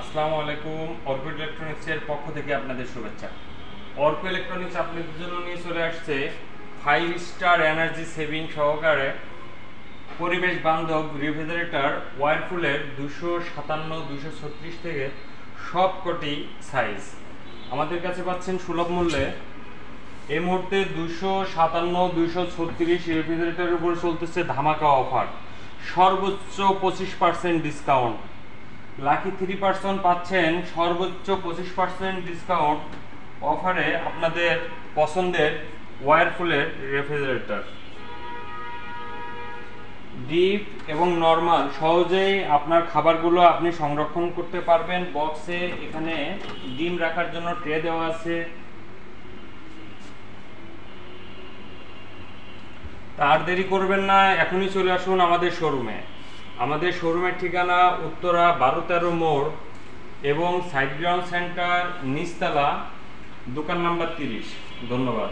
আসসালামু আলাইকুম। অর্ক ইলেকট্রনিক্সের পক্ষ থেকে আপনাদের শুভেচ্ছা। অর্ক ইলেকট্রনিক্স আপনাদের জন্য নিয়ে চলে আসছে 5 স্টার এনার্জি সেভিং সহকারে পরিবেশ বান্ধব রেফ্রিজারেটর ওয়ারফুলের 257, 236 থেকে সবকটি সাইজ আমাদের কাছে পাচ্ছেন সুলভ মূল্যে। এই মুহূর্তে 257, 236 রেফ্রিজারেটরের উপর চলতেছে ধামাকা অফার, সর্বোচ্চ 25% ডিসকাউন্ট। লাকি 3% পাচ্ছেন সর্বোচ্চ 25% ডিসকাউন্ট অফারে আপনাদের পছন্দের ওয়ারফুলের রেফ্রিজারেটর। ডিপ এবং নর্মাল সহজেই আপনার খাবারগুলো আপনি সংরক্ষণ করতে পারবেন। বক্সে এখানে ডিম রাখার জন্য ট্রে দেওয়া আছে। তার দেরি করবেন না, এখনই চলে আসুন আমাদের শোরুমে। আমাদের শোরুমের ঠিকানা উত্তরা 12-13 মোড় এবং সাইড গ্রাউন্ড সেন্টার, নিচতলা, দোকান নাম্বার 30। ধন্যবাদ।